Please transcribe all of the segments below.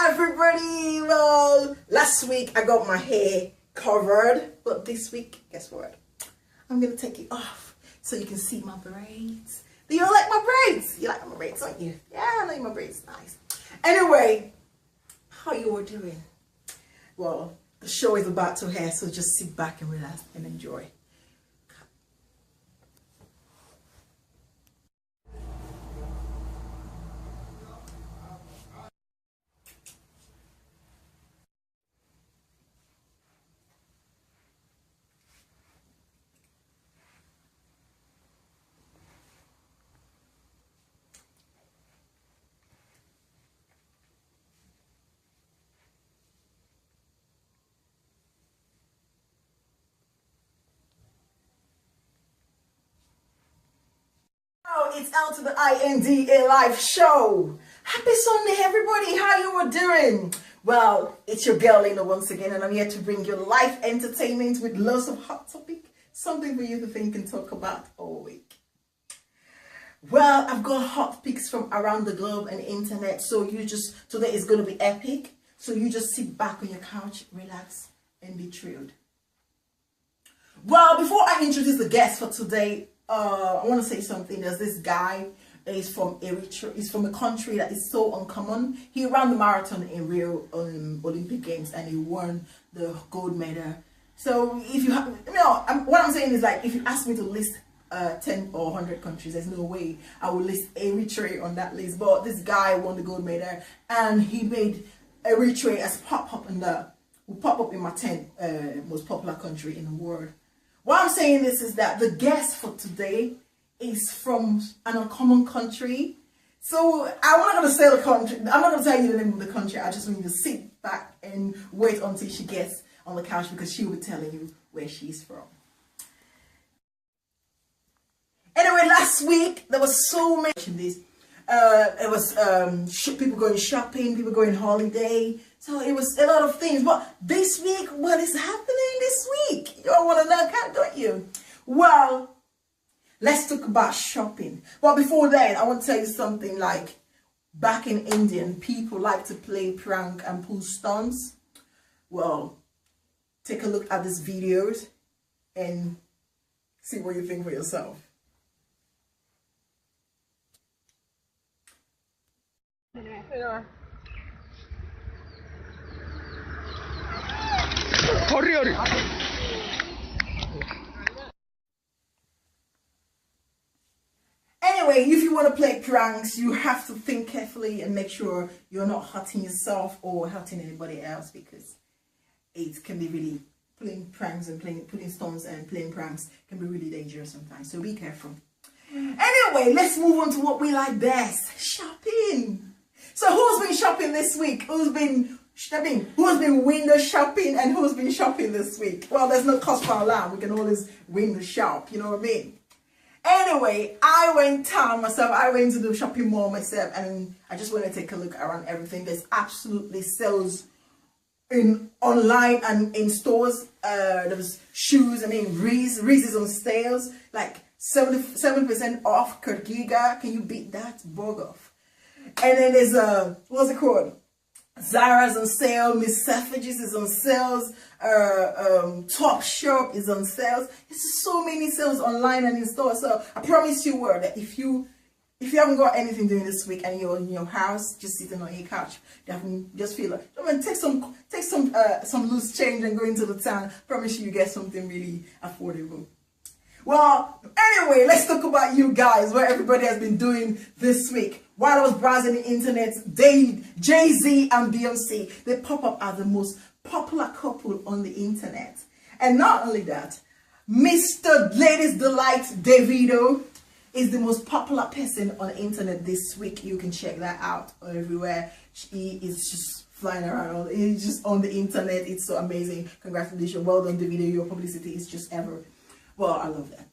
everybody. Well, last week I got my hair covered, but this week, guess what? I'm gonna take it off so you can see my braids. Do you like my braids? You like my braids, don't you? Yeah, I know my braids nice. Anyway, how you all doing? Well, the show is about to air, so just sit back and relax and enjoy. It's out to the Lindalive show. Happy Sunday, everybody. How you all doing? Well, it's your girl Linda once again, and I'm here to bring you live entertainment with lots of hot topic, something for you to think and talk about all week. Well, I've got hot picks from around the globe and the internet, so today is going to be epic. So you just sit back on your couch, relax, and be thrilled. Well, before I introduce the guest for today, I want to say something. There's this guy that is from Eritrea. He's from a country that is so uncommon. He ran the marathon in Rio Olympic Games and he won the gold medal. So if you have, what I'm saying is, like, if you ask me to list 10 or 100 countries, there's no way I will list Eritrea on that list. But this guy won the gold medal and he made Eritrea as pop up in my 10 most popular country in the world. Why I'm saying this is that the guest for today is from an uncommon country. So I'm not going to say the country. I'm not going to tell you the name of the country. I just want you to sit back and wait until she gets on the couch, because she will be telling you where she's from. Anyway, last week there was so many this. It was people going shopping, people going holiday. So it was a lot of things. But this week, what is happening this week? You all want to know, don't you? Well, let's talk about shopping. But before then, I want to tell you something. Like, back in India, people like to play prank and pull stunts. Well, take a look at these videos and see what you think for yourself. Hurry. Anyway, if you want to play pranks, you have to think carefully and make sure you're not hurting yourself or hurting anybody else, because it can be really, playing pranks and putting stones and playing pranks can be really dangerous sometimes. So be careful. Anyway, let's move on to what we like best: shopping. So who's been shopping this week? Who's been window shopping and who's been shopping this week? Well, there's no cost for alarm. We can always window shop, you know what I mean? Anyway, I went town myself. I went to the shopping mall myself, and I just want to take a look around everything. There's absolutely sales online and in stores. There's shoes. I mean, Reese is on sales, like 77% off. Kurgiga, can you beat that? Bog off. And then there's what's it called? Zara's on sale, Miss Savages is on sales, Top Shop is on sales. There's so many sales online and in store. So I promise you that if you haven't got anything doing this week and you're in your house just sitting on your couch, just feel like, take some loose change and go into the town. I promise you get something really affordable. Well, anyway, let's talk about you guys, what everybody has been doing this week. While I was browsing the internet, Jay-Z and Beyonce, they pop up as the most popular couple on the internet. And not only that, Mr. Ladies Delight Davido is the most popular person on the internet this week. You can check that out everywhere. He is just flying around. He's just on the internet. It's so amazing. Congratulations. Well done, Davido. Your publicity is just ever. Well, I love that.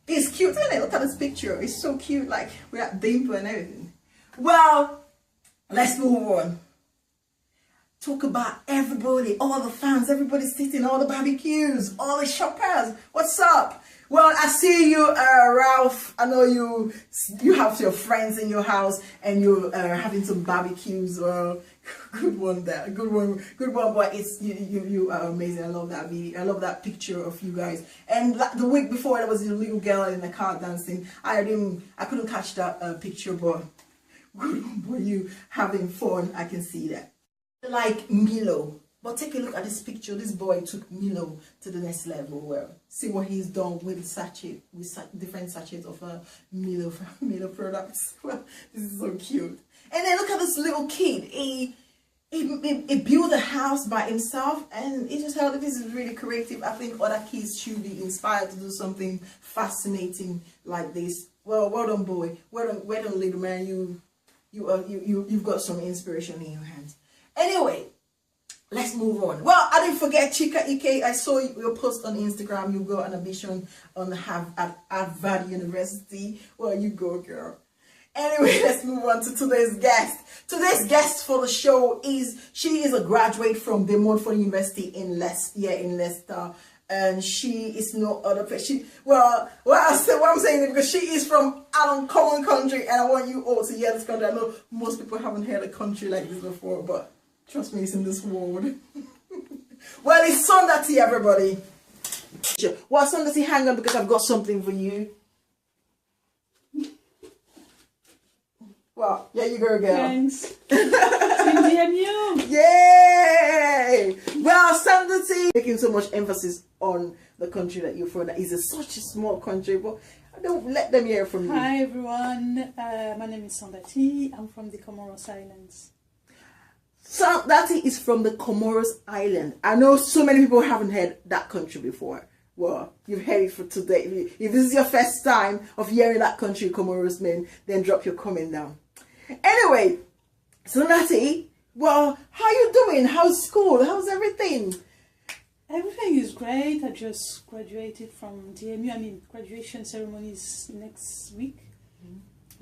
It's cute, isn't it? Look at this picture. It's so cute, like with that dimple and everything. Well, let's move on. Talk about everybody, all the fans, everybody sitting, all the barbecues, all the shoppers. What's up? Well, I see you, Ralph. I know you have your friends in your house and you're having some barbecues. Well, Good one there. Good one. Good one. But it's you are amazing. I love that video. I love that picture of you guys. And the week before, there was a little girl in the car dancing. I couldn't catch that picture, but good one for you having fun. I can see that. Like Milo. But take a look at this picture. This boy took Milo to the next level. Well, see what he's done with sachet, with different sachets of Milo products. Well, this is so cute. And then look at this little kid. He built a house by himself, and it just felt that this is really creative. I think other kids should be inspired to do something fascinating like this. Well, well done, boy. Well done, little man. You've got some inspiration in your hands. Anyway. Let's move on. Well, I didn't forget Chika Ike. I saw your post on Instagram. You got an admission on Harvard University. Well, you go, girl. Anyway, let's move on to today's guest. Today's guest for the show she is a graduate from the Montfort University in Leicester. And she is no other person. What I'm saying is because she is from an uncommon country, and I want you all to hear this country. I know most people haven't heard a country like this before, but trust me, it's in this world. Well, it's Saandati, everybody. Well, Saandati, hang on because I've got something for you. Well, yeah, you go, girl. Thanks. DMU. Yay! Well, Saandati, making so much emphasis on the country that you're from. That is such a small country, but I don't let them hear from you. Hi, everyone. My name is Saandati. I'm from the Comoros Islands. Saandati is from the Comoros Island. I know so many people haven't heard that country before. Well, you've heard it for today. If this is your first time of hearing that country, Comoros, man, then drop your comment down. Anyway, Saandati, well, how you doing? How's school? How's everything? Everything is great. I just graduated from DMU. I mean, graduation ceremony is next week.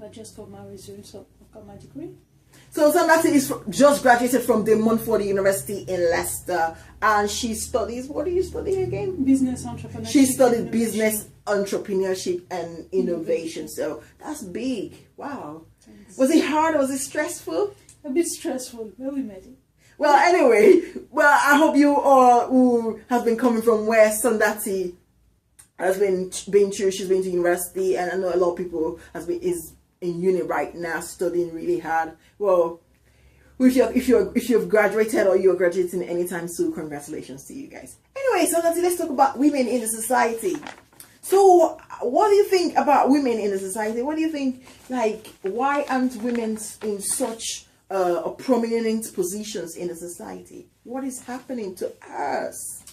I just got my results, so I've got my degree. So Saandati is just graduated from the Montfort University in Leicester, and she studies, what do you study again? Business entrepreneurship. She studied business entrepreneurship and innovation. So that's big. Wow. Thanks. Was it hard? Was it stressful? A bit stressful, but we made it. Well, anyway, I hope you all who have been coming from where Saandati has been through. She's been to university, and I know a lot of people is in uni right now studying really hard. Well, if you've graduated or you're graduating anytime soon, congratulations to you guys. Anyway, so let's talk about women in the society. So what do you think about women in the society? What do you think, like, why aren't women in such prominent positions in the society? What is happening to us?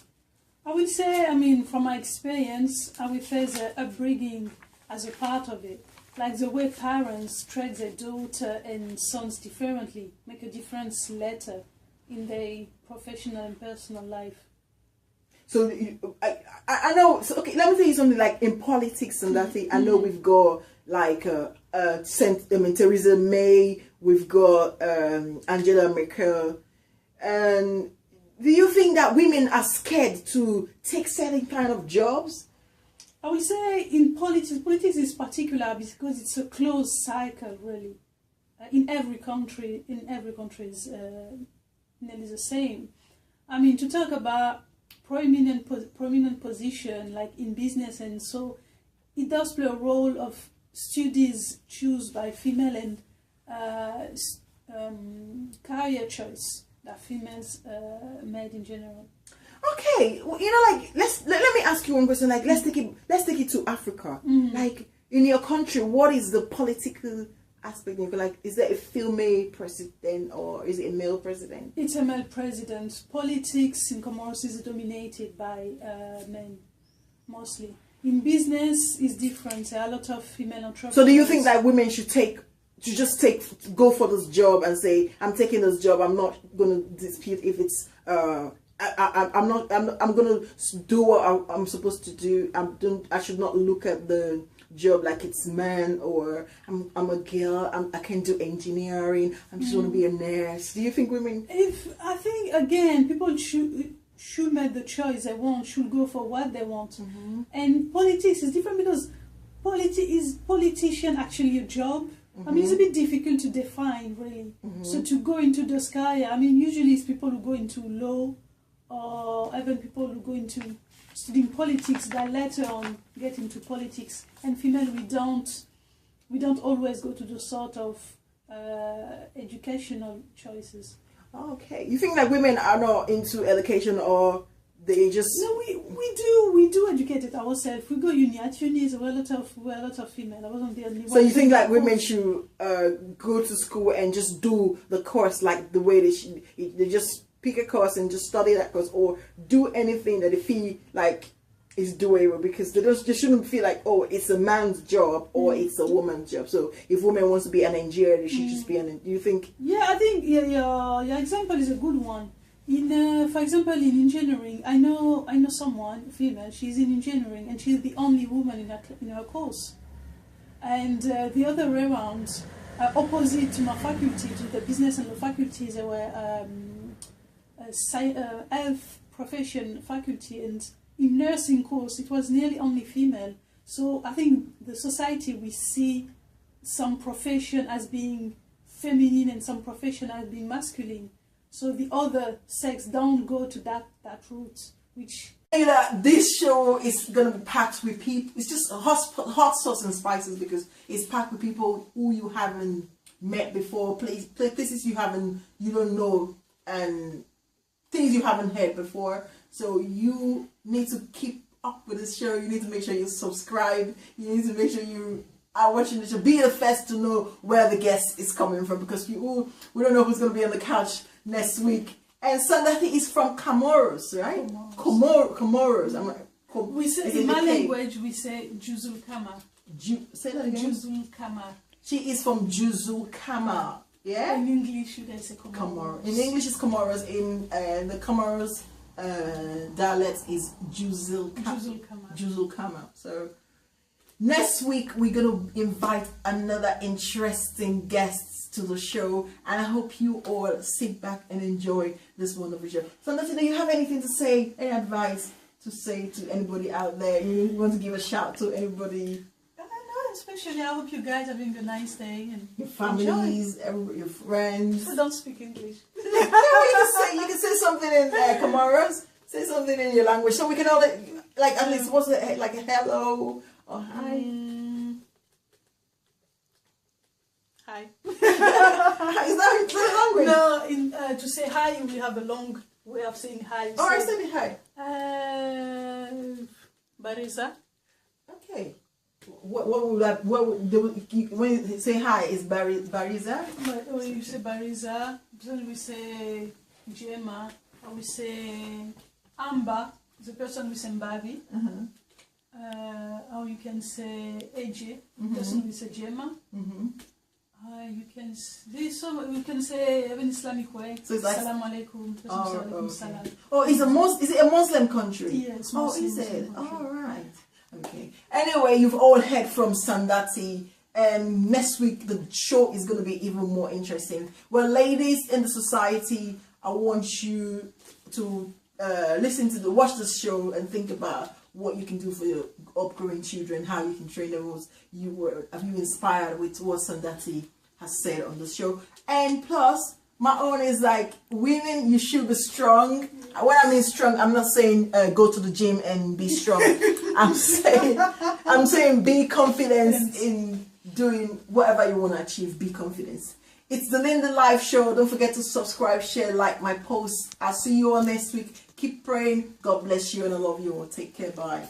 I would say, I mean, from my experience, I would say the upbringing as a part of it. Like the way parents treat their daughter and sons differently, make a difference later in their professional and personal life. So I know. So okay, let me tell you something. Like in politics and that thing, I know we've got like Theresa May, we've got Angela Merkel, and do you think that women are scared to take certain kind of jobs? I would say in politics is particular because it's a closed cycle, really. In every country is nearly the same. I mean, to talk about prominent position like in business, and so it does play a role of studies chosen by female and career choice that females made in general. Okay, well, you know, like let me ask you one question. Like, let's take it to Africa. Like in your country, what is the political aspect? Like, is there a female president or is it a male president? It's a male president. Politics in Comoros is dominated by men, mostly. In business, is different. There are a lot of female entrepreneurs. So, do you think that women should go for this job and say, "I'm taking this job. I'm not going to dispute if it's." I'm gonna do what I'm supposed to do. I should not look at the job like it's man, or I'm a girl. I can do engineering. I just want to be a nurse. Do you think women? I think again, people should make the choice they want. Should go for what they want. And politics is different because is politician actually a job? I mean, it's a bit difficult to define, really. So to go into the sky, I mean, usually it's people who go into law, or even people who go into studying politics that later on get into politics. And female, we don't always go to the sort of educational choices. Okay, you think that women are not into education, or they just... No, we do educate it ourselves. We go uni. At uni, we're a lot of female. I wasn't the only one. So you think like women should go to school and just do the course like the way they just pick a course and just study that course, or do anything that they feel like is doable, because they shouldn't feel like, oh, it's a man's job or it's a woman's job. So if women wants to be an engineer, they should just be an... Do you think? Yeah, I think your example is a good one. In for example, in engineering, I know someone, female. She's in engineering, and she's the only woman in her course. And the other way around, opposite to my faculty, to the business and law faculty, there were health profession faculty, and in nursing course it was nearly only female. So I think the society, we see some profession as being feminine and some profession as being masculine. So the other sex don't go to that route, which... This show is going to be packed with people. It's just hot sauce and spices, because it's packed with people who you haven't met before, places you don't know, and things you haven't heard before. So you need to keep up with this show. You need to make sure you subscribe. You need to make sure you are watching the show. Be the first to know where the guest is coming from, because we don't know who's going to be on the couch next week. And Saandati is from Comoros, right? Comoros. We say, in my language, we say Juzul Kama. Say that again. Juzul Kama. She is from Juzul Kama. Yeah. In English, should I say Comoros? In English, it's Comoros. In the Comoros dialect is Juzul Kama. Juzul Kama. So next week we're gonna invite another interesting guest to the show, and I hope you all sit back and enjoy this wonderful show. So, Saandati, do you have anything to say, any advice to say to anybody out there? You want to give a shout to anybody? No, especially I hope you guys are having a nice day, and your families, your friends. I don't speak English. No, you can say something in Comoros. Say something in your language, so we can all like at least what's it, like a hello or hi. Hi. Is that the language? No, to say hi, we have a long way of saying hi. Oh, I said hi. Bariza. Okay. What when you say hi is Bariza? When you say Bariza, then we say Jema, or we say Amba, the person we say Mbavi. Or you can say Eje, the person we say Jema. You can say even Islamic way. So it's like Assalamu alaikum. Salam. Oh, is it a Muslim country? Yes. Oh, is it? All right. Okay. Anyway, you've all heard from Saandati, and next week the show is going to be even more interesting. Well, ladies in the society, I want you to watch the show and think about what you can do for your upgrowing children, how you can train them. Have you inspired with what Saandati has said on the show? And plus, my own is like, women, you should be strong. When I mean strong, I'm not saying go to the gym and be strong. I'm saying be confident in doing whatever you want to achieve. Be confident. It's the Lindalive show. Don't forget to subscribe, share, like my posts. I'll see you all next week. Keep praying. God bless you, and I love you all. Take care. Bye.